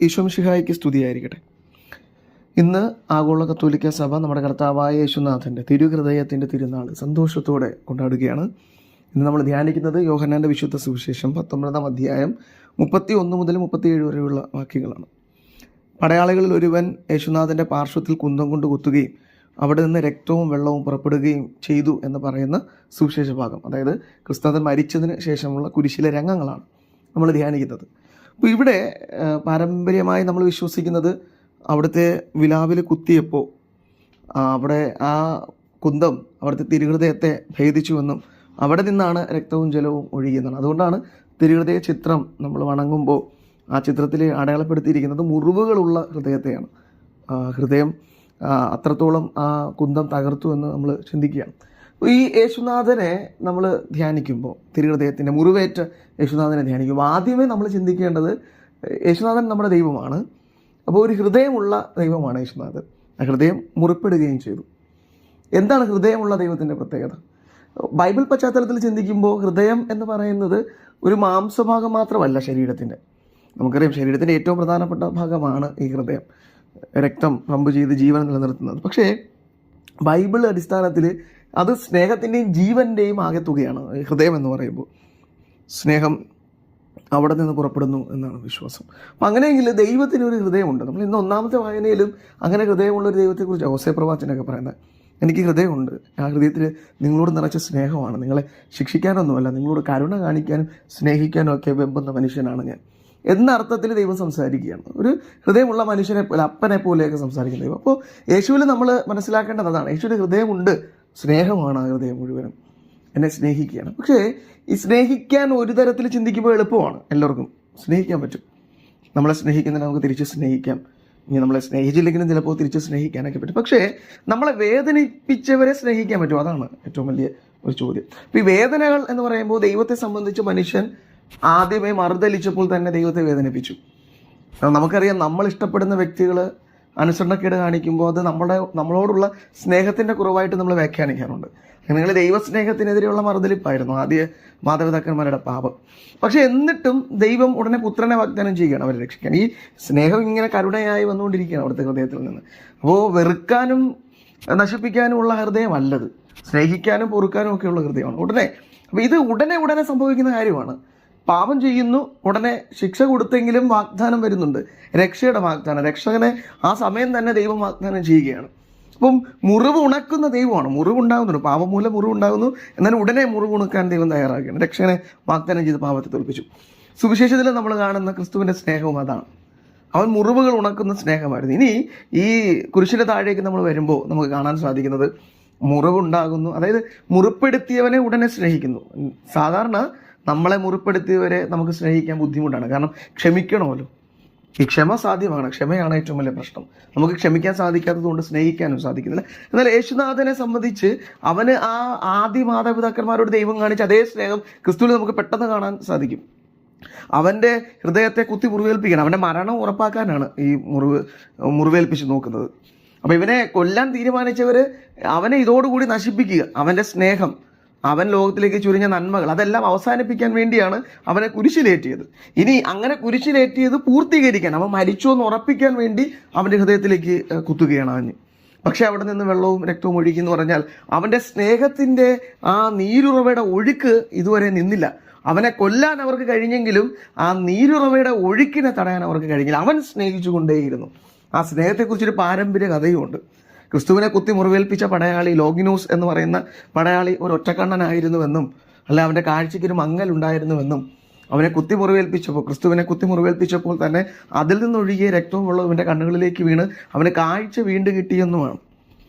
ഈശോ മിശിഹായ്ക്ക് സ്തുതിയായിരിക്കട്ടെ. ഇന്ന് ആഗോള കത്തോലിക്ക സഭ നമ്മുടെ കർത്താവായ യേശുനാഥൻ്റെ തിരുഹൃദയത്തിൻ്റെ തിരുനാൾ സന്തോഷത്തോടെ കൊണ്ടാടുകയാണ്. ഇന്ന് നമ്മൾ ധ്യാനിക്കുന്നത് യോഹന്നാൻ്റെ വിശുദ്ധ സുവിശേഷം 19-ാം അധ്യായം 31 മുതൽ 37 വരെയുള്ള വാക്യങ്ങളാണ്. പടയാളികളിൽ ഒരുവൻ യേശുനാഥൻ്റെ പാർശ്വത്തിൽ കുന്തം കൊണ്ട് കുത്തുകയും അവിടെ നിന്ന് രക്തവും വെള്ളവും പുറപ്പെടുകയും ചെയ്തു എന്ന് പറയുന്ന സുവിശേഷ ഭാഗം, അതായത് ക്രിസ്തുനാഥൻ മരിച്ചതിന് ശേഷമുള്ള കുരിശിലെ രംഗങ്ങളാണ് നമ്മൾ ധ്യാനിക്കുന്നത്. അപ്പോൾ ഇവിടെ പാരമ്പര്യമായി നമ്മൾ വിശ്വസിക്കുന്നത് അവിടുത്തെ വിലാവിൽ കുത്തിയപ്പോൾ അവിടെ ആ കുന്തം അവിടുത്തെ തിരുഹൃദയത്തെ ഭേദിച്ചുവെന്നും അവിടെ നിന്നാണ് രക്തവും ജലവും ഒഴുകിയെന്നാണ്. അതുകൊണ്ടാണ് തിരുഹൃദയ ചിത്രം നമ്മൾ വണങ്ങുമ്പോൾ ആ ചിത്രത്തിൽ അടയാളപ്പെടുത്തിയിരിക്കുന്നത് മുറിവുകളുള്ള ഹൃദയത്തെയാണ്. ഹൃദയം അത്രത്തോളം ആ കുന്തം തകർത്തു എന്ന് നമ്മൾ ചിന്തിക്കുകയാണ്. ഈ യേശുനാഥനെ നമ്മൾ ധ്യാനിക്കുമ്പോൾ, തിരുഹൃദയത്തിൻ്റെ മുറിവേറ്റ യേശുനാഥനെ ധ്യാനിക്കുമ്പോൾ ആദ്യമേ നമ്മൾ ചിന്തിക്കേണ്ടത് യേശുനാഥൻ നമ്മുടെ ദൈവമാണ്. അപ്പോൾ ഒരു ഹൃദയമുള്ള ദൈവമാണ് യേശുനാഥൻ. ആ ഹൃദയം മുറിപ്പെടുകയും ചെയ്തു. എന്താണ് ഹൃദയമുള്ള ദൈവത്തിൻ്റെ പ്രത്യേകത? ബൈബിൾ പശ്ചാത്തലത്തിൽ ചിന്തിക്കുമ്പോൾ ഹൃദയം എന്ന് പറയുന്നത് ഒരു മാംസഭാഗം മാത്രമല്ല ശരീരത്തിൻ്റെ. നമുക്കറിയാം ശരീരത്തിൻ്റെ ഏറ്റവും പ്രധാനപ്പെട്ട ഭാഗമാണ് ഈ ഹൃദയം, രക്തം പമ്പ് ചെയ്ത് ജീവൻ നിലനിർത്തുന്നത്. പക്ഷേ ബൈബിൾ അടിസ്ഥാനത്തിൽ അത് സ്നേഹത്തിൻ്റെയും ജീവൻ്റെയും ആകെത്തുകയാണ്. ഹൃദയം എന്ന് പറയുമ്പോൾ സ്നേഹം അവിടെ നിന്ന് പുറപ്പെടുന്നു എന്നാണ് വിശ്വാസം. അപ്പം അങ്ങനെയെങ്കിൽ ദൈവത്തിന് ഒരു ഹൃദയമുണ്ട്. നമ്മൾ ഇന്ന് ഒന്നാമത്തെ വായനയിലും അങ്ങനെ ഹൃദയമുള്ളൊരു ദൈവത്തെക്കുറിച്ച് ഹോസേ പ്രവാചകനൊക്കെ പറയുന്നത്, എനിക്ക് ഹൃദയമുണ്ട്, ആ ഹൃദയത്തിൽ നിങ്ങളോട് നിറച്ച സ്നേഹമാണ്, നിങ്ങളെ ശിക്ഷിക്കാനൊന്നുമല്ല, നിങ്ങളോട് കരുണ കാണിക്കാനും സ്നേഹിക്കാനും ഒക്കെ വെമ്പുന്ന മനുഷ്യനാണ് ഞാൻ എന്ന അർത്ഥത്തിൽ ദൈവം സംസാരിക്കുകയാണ്. ഒരു ഹൃദയമുള്ള മനുഷ്യനെ പോലെ, അപ്പനെ പോലെയൊക്കെ സംസാരിക്കുന്ന ദൈവം. അപ്പോൾ യേശുവിൽ നമ്മൾ മനസ്സിലാക്കേണ്ടത് അതാണ്. യേശുവിൻ്റെ ഹൃദയമുണ്ട്, സ്നേഹമാണ് ആ ഹൃദയം മുഴുവനും, എന്നെ സ്നേഹിക്കുകയാണ്. പക്ഷേ ഈ സ്നേഹിക്കാൻ ഒരു തരത്തിൽ ചിന്തിക്കുമ്പോൾ എളുപ്പമാണ്, എല്ലാവർക്കും സ്നേഹിക്കാൻ പറ്റും. നമ്മളെ സ്നേഹിക്കുന്നതിന് നമുക്ക് തിരിച്ച് സ്നേഹിക്കാം, ഇനി നമ്മളെ സ്നേഹിച്ചില്ലെങ്കിലും ചിലപ്പോൾ തിരിച്ച് സ്നേഹിക്കാനൊക്കെ പറ്റും. പക്ഷേ നമ്മളെ വേദനിപ്പിച്ചവരെ സ്നേഹിക്കാൻ പറ്റും, അതാണ് ഏറ്റവും വലിയ ഒരു ചോദ്യം. അപ്പോൾ ഈ വേദനകൾ എന്ന് പറയുമ്പോൾ ദൈവത്തെ സംബന്ധിച്ച് മനുഷ്യൻ ആദ്യമേ മറുതലിച്ചപ്പോൾ തന്നെ ദൈവത്തെ വേദനിപ്പിച്ചു. നമുക്കറിയാം, നമ്മൾ ഇഷ്ടപ്പെടുന്ന വ്യക്തികൾ അനുസരണക്കേട് കാണിക്കുമ്പോൾ അത് നമ്മളോടുള്ള സ്നേഹത്തിൻ്റെ കുറവായിട്ട് നമ്മൾ വ്യാഖ്യാനിക്കാറുണ്ട്. നിങ്ങൾ ദൈവസ്നേഹത്തിനെതിരെയുള്ള മറുതലിപ്പായിരുന്നു ആദ്യ മാതാപിതാക്കന്മാരുടെ പാപം. പക്ഷെ എന്നിട്ടും ദൈവം ഉടനെ പുത്രനെ വാഗ്ദാനം ചെയ്യുകയാണ് അവരെ രക്ഷിക്കാൻ. ഈ സ്നേഹം ഇങ്ങനെ കരുണയായി വന്നുകൊണ്ടിരിക്കുകയാണ് അവിടുത്തെ ഹൃദയത്തിൽ നിന്ന്. അപ്പോൾ വെറുക്കാനും നശിപ്പിക്കാനും ഉള്ള ഹൃദയമല്ലത്, സ്നേഹിക്കാനും പൊറുക്കാനും ഒക്കെയുള്ള ഹൃദയമാണ് ഉടനെ. അപ്പോൾ ഇത് ഉടനെ സംഭവിക്കുന്ന കാര്യമാണ്. പാപം ചെയ്യുന്നു, ഉടനെ ശിക്ഷ കൊടുത്തെങ്കിലും വാഗ്ദാനം വരുന്നുണ്ട്, രക്ഷയുടെ വാഗ്ദാനം. രക്ഷകനെ ആ സമയം തന്നെ ദൈവം വാഗ്ദാനം ചെയ്യുകയാണ്. അപ്പം മുറിവ് ഉണക്കുന്ന ദൈവമാണ്. മുറിവുണ്ടാകുന്നുണ്ട്, പാപം മൂലം മുറിവുണ്ടാകുന്നു, എന്നാൽ ഉടനെ മുറിവ് ഉണക്കാൻ ദൈവം തയ്യാറാക്കുകയാണ്. രക്ഷകനെ വാഗ്ദാനം ചെയ്ത് പാപത്തെ തോൽപ്പിച്ചു. സുവിശേഷത്തിൽ നമ്മൾ കാണുന്ന ക്രിസ്തുവിൻ്റെ സ്നേഹവും അതാണ്. അവൻ മുറിവുകൾ ഉണക്കുന്ന സ്നേഹമായിരുന്നു. ഇനി ഈ കുരിശിൻ്റെ താഴേക്ക് നമ്മൾ വരുമ്പോൾ നമുക്ക് കാണാൻ സാധിക്കുന്നത് മുറിവുണ്ടാകുന്നു, അതായത് മുറിപ്പെടുത്തിയവനെ ഉടനെ സ്നേഹിക്കുന്നു. സാധാരണ നമ്മളെ മുറിപ്പെടുത്തിയവരെ നമുക്ക് സ്നേഹിക്കാൻ ബുദ്ധിമുട്ടാണ്, കാരണം ക്ഷമിക്കണമല്ലോ. ഈ ക്ഷമ സാധ്യമാണ്, ക്ഷമയാണ് ഏറ്റവും വലിയ പ്രശ്നം. നമുക്ക് ക്ഷമിക്കാൻ സാധിക്കാത്തത് കൊണ്ട് സ്നേഹിക്കാനും സാധിക്കുന്നില്ല. എന്നാൽ യേശുനാഥനെ സംബന്ധിച്ച് അവന് ആ ആദ്യ മാതാപിതാക്കന്മാരോട് ദൈവം കാണിച്ച അതേ സ്നേഹം ക്രിസ്തുവിൽ നമുക്ക് പെട്ടെന്ന് കാണാൻ സാധിക്കും. അവൻ്റെ ഹൃദയത്തെ കുത്തി മുറിവേൽപ്പിക്കണം, അവൻ്റെ മരണം ഉറപ്പാക്കാനാണ് ഈ മുറിവേൽപ്പിച്ച് നോക്കുന്നത്. അപ്പോൾ ഇവനെ കൊല്ലാൻ തീരുമാനിച്ചവർ അവനെ ഇതോടുകൂടി നശിപ്പിക്കുക. അവൻ്റെ സ്നേഹം, അവൻ ലോകത്തിലേക്ക് ചുരിഞ്ഞ നന്മകൾ, അതെല്ലാം അവസാനിപ്പിക്കാൻ വേണ്ടിയാണ് അവനെ കുരിശിലേറ്റിയത്. ഇനി അങ്ങനെ കുരിശിലേറ്റിയത് പൂർത്തീകരിക്കാൻ, അവൻ മരിച്ചു എന്ന് ഉറപ്പിക്കാൻ വേണ്ടി അവൻ്റെ ഹൃദയത്തിലേക്ക് കുത്തുകയാണ് അവന്. പക്ഷെ അവിടെ നിന്ന് വെള്ളവും രക്തവും ഒഴുകി എന്ന് പറഞ്ഞാൽ അവൻ്റെ സ്നേഹത്തിൻ്റെ ആ നീരുറവയുടെ ഒഴുക്ക് ഇതുവരെ നിന്നില്ല. അവനെ കൊല്ലാൻ അവർക്ക് കഴിഞ്ഞെങ്കിലും ആ നീരുറവയുടെ ഒഴുക്കിനെ തടയാൻ അവർക്ക് കഴിഞ്ഞില്ല. അവൻ സ്നേഹിച്ചുകൊണ്ടേയിരുന്നു. ആ സ്നേഹത്തെക്കുറിച്ചൊരു പാരമ്പര്യ കഥയുമുണ്ട്. ക്രിസ്തുവിനെ കുത്തി മുറിവേൽപ്പിച്ച പടയാളി ലോഗിനോസ് എന്ന് പറയുന്ന പടയാളി ഒരു ഒറ്റക്കണ്ണനായിരുന്നുവെന്നും, അല്ല അവൻ്റെ കാഴ്ചയ്ക്കൊരു മങ്ങലുണ്ടായിരുന്നുവെന്നും, അവനെ കുത്തി മുറിവേൽപ്പിച്ചപ്പോൾ, ക്രിസ്തുവിനെ കുത്തി മുറിവേൽപ്പിച്ചപ്പോൾ തന്നെ അതിൽ നിന്നൊഴുകിയ രക്തവും വെള്ളവും ഇവൻ്റെ കണ്ണുകളിലേക്ക് വീണ് അവന് കാഴ്ച വീണ്ടും കിട്ടിയെന്നുമാണ്.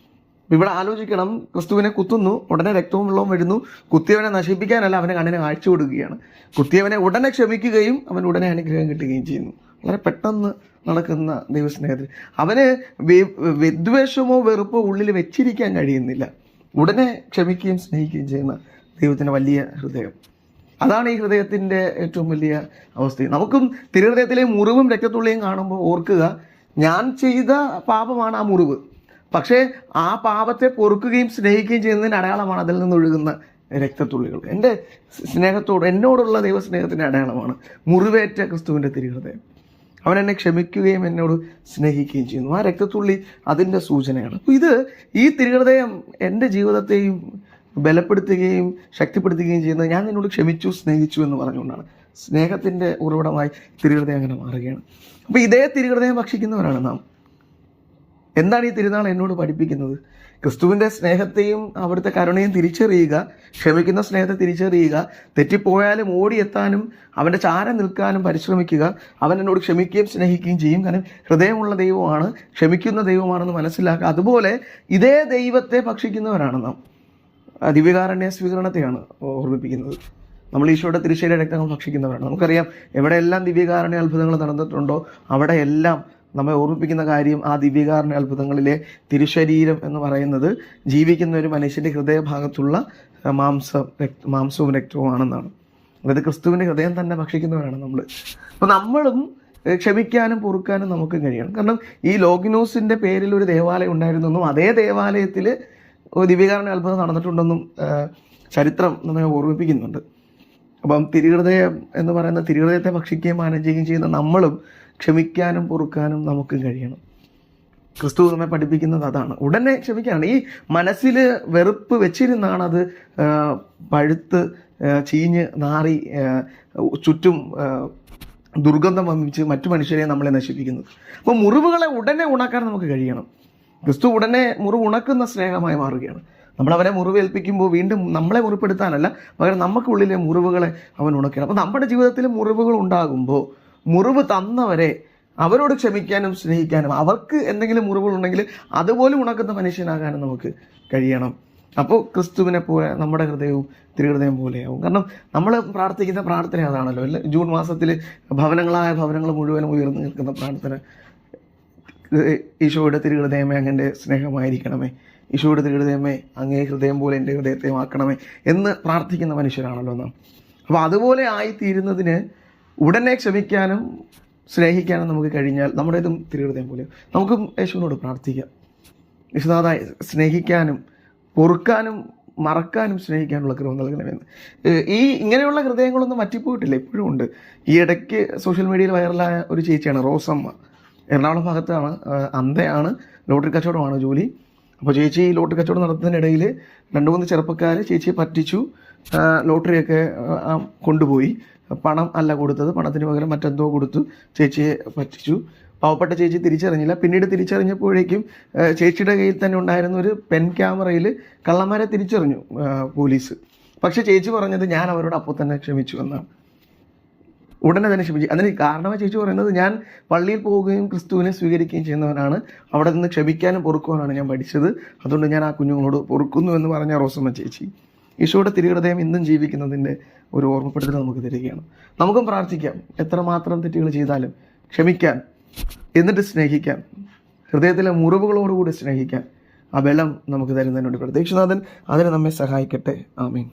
ഇവിടെ ആലോചിക്കണം, ക്രിസ്തുവിനെ കുത്തുന്നു, ഉടനെ രക്തവും വെള്ളവും വരുന്നു. കുത്തിയവനെ നശിപ്പിക്കാനല്ല, അവൻ്റെ കണ്ണിന് കാഴ്ച കൊടുക്കുകയാണ്. കുത്തിയവനെ ഉടനെ ക്ഷമിക്കുകയും അവൻ ഉടനെ അനുഗ്രഹം കിട്ടുകയും ചെയ്യുന്നു. വളരെ പെട്ടെന്ന് നടക്കുന്ന ദൈവസ്നേഹത്തിൽ അവന് വിദ്വേഷമോ വെറുപ്പോ ഉള്ളിൽ വെച്ചിരിക്കാൻ കഴിയുന്നില്ല. ഉടനെ ക്ഷമിക്കുകയും സ്നേഹിക്കുകയും ചെയ്യുന്ന ദൈവത്തിൻ്റെ വലിയ ഹൃദയം. അതാണ് ഈ ഹൃദയത്തിൻ്റെ ഏറ്റവും വലിയ അവസ്ഥ. നമുക്കും തിരുഹൃദയത്തിലെ മുറിവും രക്തത്തുള്ളിയും കാണുമ്പോൾ ഓർക്കുക, ഞാൻ ചെയ്ത പാപമാണ് ആ മുറിവ്. പക്ഷേ ആ പാപത്തെ പൊറുക്കുകയും സ്നേഹിക്കുകയും ചെയ്യുന്നതിന് അടയാളമാണ് അതിൽ നിന്നൊഴുകുന്ന രക്തത്തുള്ളികൾ. എൻ്റെ സ്നേഹത്തോട്, എന്നോടുള്ള ദൈവസ്നേഹത്തിൻ്റെ അടയാളമാണ് മുറിവേറ്റ ക്രിസ്തുവിൻ്റെ തിരുഹൃദയം. അവൻ എന്നെ ക്ഷമിക്കുകയും എന്നോട് സ്നേഹിക്കുകയും ചെയ്യുന്നു. ആ രക്തത്തുള്ളി അതിൻ്റെ സൂചനയാണ്. അപ്പോൾ ഈ തിരുഹൃദയം എൻ്റെ ജീവിതത്തെയും ബലപ്പെടുത്തുകയും ശക്തിപ്പെടുത്തുകയും ചെയ്യുന്നത് ഞാൻ നിന്നോട് ക്ഷമിച്ചു, സ്നേഹിച്ചു എന്ന് പറഞ്ഞുകൊണ്ടാണ്. സ്നേഹത്തിൻ്റെ ഉറവിടമായി തിരുഹൃദയം അങ്ങനെ മാറുകയാണ്. അപ്പോൾ ഇതേ തിരുഹൃദയം ഭക്ഷിക്കുന്നവരാണ് നാം. എന്താണ് ഈ തിരുനാൾ എന്നോട് പഠിപ്പിക്കുന്നത്? ക്രിസ്തുവിൻ്റെ സ്നേഹത്തെയും അവിടുത്തെ കരുണയും തിരിച്ചറിയുക, ക്ഷമിക്കുന്ന സ്നേഹത്തെ തിരിച്ചറിയുക, തെറ്റിപ്പോയാലും ഓടിയെത്താനും അവൻ്റെ ചാരം നിൽക്കാനും പരിശ്രമിക്കുക. അവൻ എന്നോട് ക്ഷമിക്കുകയും സ്നേഹിക്കുകയും ചെയ്യും. കാരണം ഹൃദയമുള്ള ദൈവമാണ്, ക്ഷമിക്കുന്ന ദൈവമാണെന്ന് മനസ്സിലാക്കുക. അതുപോലെ ഇതേ ദൈവത്തെ ഭക്ഷിക്കുന്നവരാണ് നാം. ദിവ്യകാരുണ്യ സ്വീകരണത്തെയാണ് ഓർമ്മിപ്പിക്കുന്നത്. നമ്മൾ ഈശോയുടെ തിരുശരീര രക്തങ്ങൾ ഭക്ഷിക്കുന്നവരാണ്. നമുക്കറിയാം എവിടെയെല്ലാം ദിവ്യകാരുണ്യ അത്ഭുതങ്ങൾ നടന്നിട്ടുണ്ടോ അവിടെയെല്ലാം നമ്മെ ഓർമ്മിപ്പിക്കുന്ന കാര്യം ആ ദിവ്യകാരുണ്യ അത്ഭുതങ്ങളിലെ തിരുശരീരം എന്ന് പറയുന്നത് ജീവിക്കുന്ന ഒരു മനുഷ്യൻ്റെ ഹൃദയഭാഗത്തുള്ള മാംസവും രക്തവുമാണെന്നാണ്. അതായത് ക്രിസ്തുവിൻ്റെ ഹൃദയം തന്നെ ഭക്ഷിക്കുന്നവരാണ് നമ്മൾ. അപ്പോൾ നമ്മളും ക്ഷമിക്കാനും പൊറുക്കാനും നമുക്ക് കഴിയണം. കാരണം ഈ ലോഗിനോസിൻ്റെ പേരിൽ ഒരു ദേവാലയം ഉണ്ടായിരുന്നെന്നും അതേ ദേവാലയത്തിൽ ദിവ്യകാരുണ്യ അത്ഭുതം നടന്നിട്ടുണ്ടെന്നും ചരിത്രം നമ്മെ ഓർമ്മിപ്പിക്കുന്നുണ്ട്. അപ്പം തിരുഹൃദയം എന്ന് പറയുന്ന തിരുഹൃദയത്തെ ഭക്ഷിക്കുകയും മാനം ചെയ്യുകയും ചെയ്യുന്ന നമ്മളും ക്ഷമിക്കാനും പൊറുക്കാനും നമുക്ക് കഴിയണം. ക്രിസ്തു നമ്മെ പഠിപ്പിക്കുന്നത് അതാണ്. ഉടനെ ക്ഷമിക്കാനാണ്. ഈ മനസ്സിൽ വെറുപ്പ് വെച്ചിരുന്നാണ് അത് പഴുത്ത് ചീഞ്ഞ് നാറി ചുറ്റും ദുർഗന്ധം വമിച്ച് മറ്റു മനുഷ്യരെ നമ്മളെ നശിപ്പിക്കുന്നത്. അപ്പോൾ മുറിവുകളെ ഉടനെ ഉണക്കാൻ നമുക്ക് കഴിയണം. ക്രിസ്തു ഉടനെ മുറിവ് ഉണക്കുന്ന സ്നേഹമായി മാറുകയാണ്. നമ്മളവനെ മുറിവേൽപ്പിക്കുമ്പോൾ വീണ്ടും നമ്മളെ മുറിപ്പെടുത്താനല്ല, പകരം നമുക്കുള്ളിലെ മുറിവുകളെ അവൻ ഉണക്കണം. അപ്പോൾ നമ്മുടെ ജീവിതത്തിൽ മുറിവുകൾ ഉണ്ടാകുമ്പോൾ മുറിവ് തന്നവരെ അവരോട് ക്ഷമിക്കാനും സ്നേഹിക്കാനും, അവർക്ക് എന്തെങ്കിലും മുറിവുകളുണ്ടെങ്കിൽ അതുപോലും ഉണക്കുന്ന മനുഷ്യനാകാനും നമുക്ക് കഴിയണം. അപ്പോൾ ക്രിസ്തുവിനെ പോലെ നമ്മുടെ ഹൃദയവും തിരുഹൃദയം പോലെയാവും. കാരണം നമ്മൾ പ്രാർത്ഥിക്കുന്ന പ്രാർത്ഥന അതാണല്ലോ. ജൂൺ മാസത്തിൽ ഭവനങ്ങൾ മുഴുവനും ഉയർന്നു നിൽക്കുന്ന പ്രാർത്ഥന, ഈശോയുടെ തിരുഹൃദയമേ അങ്ങൻ്റെ സ്നേഹമായിരിക്കണമേ, ഈശോയുടെ തിരുഹൃദയമേ അങ്ങേ ഹൃദയം പോലെ എൻ്റെ ഹൃദയത്തെ ആക്കണമേ എന്ന് പ്രാർത്ഥിക്കുന്ന മനുഷ്യരാണല്ലോ നാം. അപ്പോൾ അതുപോലെ ആയിത്തീരുന്നതിന് ഉടനെ ക്ഷമിക്കാനും സ്നേഹിക്കാനും നമുക്ക് കഴിഞ്ഞാൽ നമ്മുടേതും തിരുഹൃദയം പോലെ. നമുക്കും യേശുവിനോട് പ്രാർത്ഥിക്കാം, യേശുനാഥാ സ്നേഹിക്കാനും പൊറുക്കാനും മറക്കാനും സ്നേഹിക്കാനുള്ള കൃപ നൽകണമെന്ന്. ഇങ്ങനെയുള്ള ഹൃദയങ്ങളൊന്നും മറ്റിപ്പോയിട്ടില്ല, ഇപ്പോഴും ഉണ്ട്. ഈ ഇടയ്ക്ക് സോഷ്യൽ മീഡിയയിൽ വൈറലായ ഒരു ചേച്ചിയാണ് റോസമ്മ. എറണാകുളം ഭാഗത്താണ്, അന്തയാണ്, ലോട്ടറി കച്ചവടമാണ് ജോലി. അപ്പോൾ ചേച്ചി ലോട്ടറി കച്ചവടം നടത്തുന്നതിനിടയിൽ 2-3 ചെറുപ്പക്കാർ ചേച്ചിയെ പറ്റിച്ചു. ലോട്ടറിയൊക്കെ കൊണ്ടുപോയി. പണം അല്ല കൊടുത്തത്, പണത്തിന് പകരം മറ്റെന്തോ കൊടുത്തു ചേച്ചിയെ പറ്റിച്ചു. പാവപ്പെട്ട ചേച്ചി തിരിച്ചറിഞ്ഞില്ല. പിന്നീട് തിരിച്ചറിഞ്ഞപ്പോഴേക്കും ചേച്ചിയുടെ കയ്യിൽ തന്നെ ഉണ്ടായിരുന്ന ഒരു പെൻ ക്യാമറയിൽ കള്ളന്മാരെ തിരിച്ചറിഞ്ഞു പോലീസ്. പക്ഷേ ചേച്ചി പറഞ്ഞത് ഞാൻ അവരോട് അപ്പോൾ തന്നെ ക്ഷമിച്ചു എന്നാണ്. ഉടനെ തന്നെ ക്ഷമിച്ചു. അതിന് കാരണമായി ചേച്ചി പറയുന്നത്, ഞാൻ പള്ളിയിൽ പോവുകയും ക്രിസ്തുവിനെ സ്വീകരിക്കുകയും ചെയ്യുന്നവനാണ്, അവിടെ നിന്ന് ക്ഷമിക്കാനും പൊറുക്കുവാനാണ് ഞാൻ പഠിച്ചത്, അതുകൊണ്ട് ഞാൻ ആ കുഞ്ഞുങ്ങളോട് പൊറുക്കുന്നു എന്ന് പറഞ്ഞ റോസമ്മ ചേച്ചി. ഈശോയുടെ തിരുഹൃദയം ഇന്നും ജീവിക്കുന്നതിൻ്റെ ഒരു ഓർമ്മപ്പെടുത്തൽ നമുക്ക് തരികയാണ്. നമുക്കും പ്രാർത്ഥിക്കാം, എത്രമാത്രം തെറ്റുകൾ ചെയ്താലും ക്ഷമിക്കാൻ, എന്നിട്ട് സ്നേഹിക്കാൻ, ഹൃദയത്തിലെ മുറിവുകളോടുകൂടി സ്നേഹിക്കാൻ ആ ബലം നമുക്ക് തരുന്നതിനോട് പ്രതീക്ഷനാഥൻ അതിന് നമ്മെ സഹായിക്കട്ടെ. ആമീൻ.